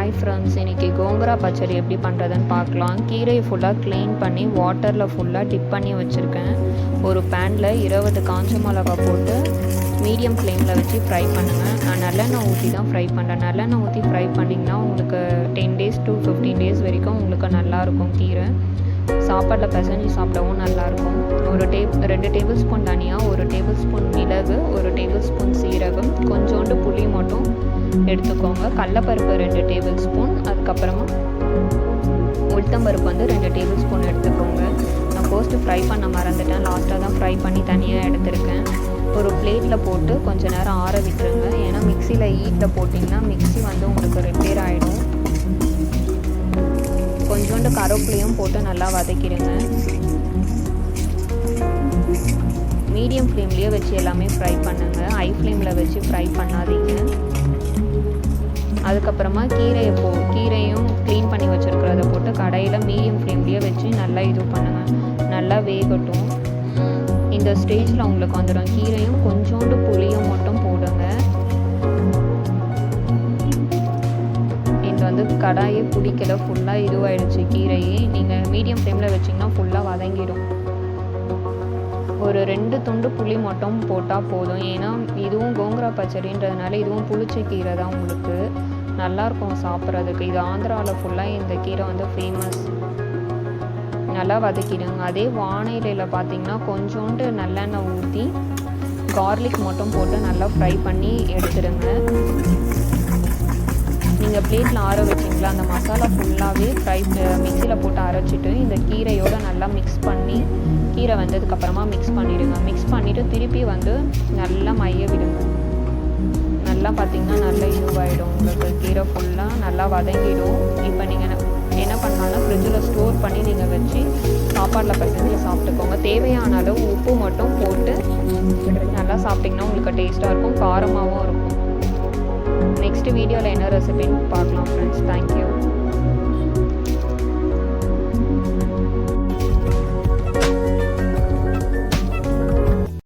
Hi friends, இன்றைக்கி கோங்கரா பச்சடி எப்படி பண்ணுறதுன்னு பார்க்கலாம். கீரையை ஃபுல்லாக க்ளீன் பண்ணி வாட்டரில் ஃபுல்லாக டிப் பண்ணி வச்சுருக்கேன். ஒரு பேனில் 20 காஞ்ச மிளகா போட்டு மீடியம் ஃப்ளேமில் வச்சு ஃப்ரை பண்ணுங்கள். நான் நல்லெண்ணெய் ஊற்றி தான் ஃப்ரை பண்ணுறேன். நல்லெண்ணெய் ஊற்றி ஃப்ரை பண்ணிங்கன்னா உங்களுக்கு 10 days to 15 days வரைக்கும் உங்களுக்கு நல்லாயிருக்கும். கீரை சாப்பாட்டில் பிசைஞ்சு சாப்பிடவும் நல்லாயிருக்கும். 2 டேபிள் ஸ்பூன் தனியாக, 1 டேபிள் ஸ்பூன் மிளகு, 1 டேபிள் ஸ்பூன் சீரகம், கொஞ்சோண்டு புளி மட்டும் எடுத்துக்கோங்க. கடலப்பருப்பு 2 டேபிள் ஸ்பூன், அதுக்கப்புறமா உளுத்தம்பருப்பு 2 டேபிள் ஸ்பூன் எடுத்துக்கோங்க. நான் ஃபர்ஸ்ட்டு ஃப்ரை பண்ண மறந்துட்டேன், லாஸ்ட்டாக தான் ஃப்ரை பண்ணி தனியாக எடுத்துருக்கேன். ஒரு பிளேட்டில் போட்டு கொஞ்சம் நேரம் ஆற விட்டுருங்க. ஏன்னா மிக்சியில் ஹீட்டில் போட்டிங்கன்னா மிக்சி உங்களுக்கு ரிப்பேர் ஆகிடும். கொஞ்சோண்டு கருவேப்பிலையும் போட்டு நல்லா வதக்கிடுங்க. மீடியம் ஃப்ளேம்லேயே வச்சு எல்லாமே ஃப்ரை பண்ணுங்கள். ஹை ஃப்ளேமில் வச்சு ஃப்ரை பண்ணாதீங்க. அதுக்கப்புறமா கீரையும் க்ளீன் பண்ணி வச்சுருக்கிறத போட்டு கடையில் மீடியம் ஃப்ளேம்லேயே வச்சு நல்லா இது பண்ணுங்கள். நல்லா வேகட்டும். இந்த ஸ்டேஜில் உங்களுக்கு வந்துடும். கீரையும் கொஞ்சோண்டு புளியும் மட்டும் போடுங்க. இது கடாயே பிடிக்கல, ஃபுல்லாக இதுவாகிடுச்சு கீரையே. நீங்கள் மீடியம் ஃப்ளேமில் வச்சிங்கன்னா ஃபுல்லாக வதங்கிடும். ஒரு 2 துண்டு புளி மட்டும் போட்டால் போதும். ஏன்னா இதுவும் கோங்கரா பச்சடின்றதுனால இதுவும் புளிச்ச கீரை தான், உங்களுக்கு நல்லாயிருக்கும் சாப்பிட்றதுக்கு. இது ஆந்திராவில் ஃபுல்லாக இந்த கீரை ஃபேமஸ். நல்லா வதக்கிடுங்க. அதே வானிலையில் பார்த்தீங்கன்னா கொஞ்சோண்டு நல்லெண்ணெய் ஊற்றி கார்லிக் மட்டும் போட்டு நல்லா ஃப்ரை பண்ணி எடுத்துடுங்க. நீங்கள் பிளேட்டில் ஆற வச்சிங்களா, அந்த மசாலா ஃபுல்லாகவே மிக்சியில் போட்டு அரைச்சிட்டு இந்த கீரையோடு நல்லா மிக்ஸ் பண்ணி, கீரை வந்ததுக்கப்புறமா மிக்ஸ் பண்ணிவிடுங்க. மிக்ஸ் பண்ணிவிட்டு திருப்பி நல்லா மைய விடுங்க. நல்லா பார்த்திங்கன்னா நல்லா இதுவாகிடும். உங்களுக்கு கீரை ஃபுல்லாக நல்லா வதங்கிடும். இப்போ நீங்கள் என்ன பண்ணாலும் ஃப்ரிட்ஜில் ஸ்டோர் பண்ணி நீங்கள் வச்சு சாப்பாட்டில் பிசைஞ்சு சாப்பிட்டுக்கோங்க. தேவையான அளவு உப்பு மட்டும் போட்டு நல்லா சாப்பிட்டிங்கன்னா உங்களுக்கு டேஸ்ட்டாக இருக்கும், காரமாகவும் இருக்கும். நெக்ஸ்ட் வீடியோவில் என்ன ரெசிபின்னு பார்க்கலாம் ஃப்ரெண்ட்ஸ். தேங்க்யூ.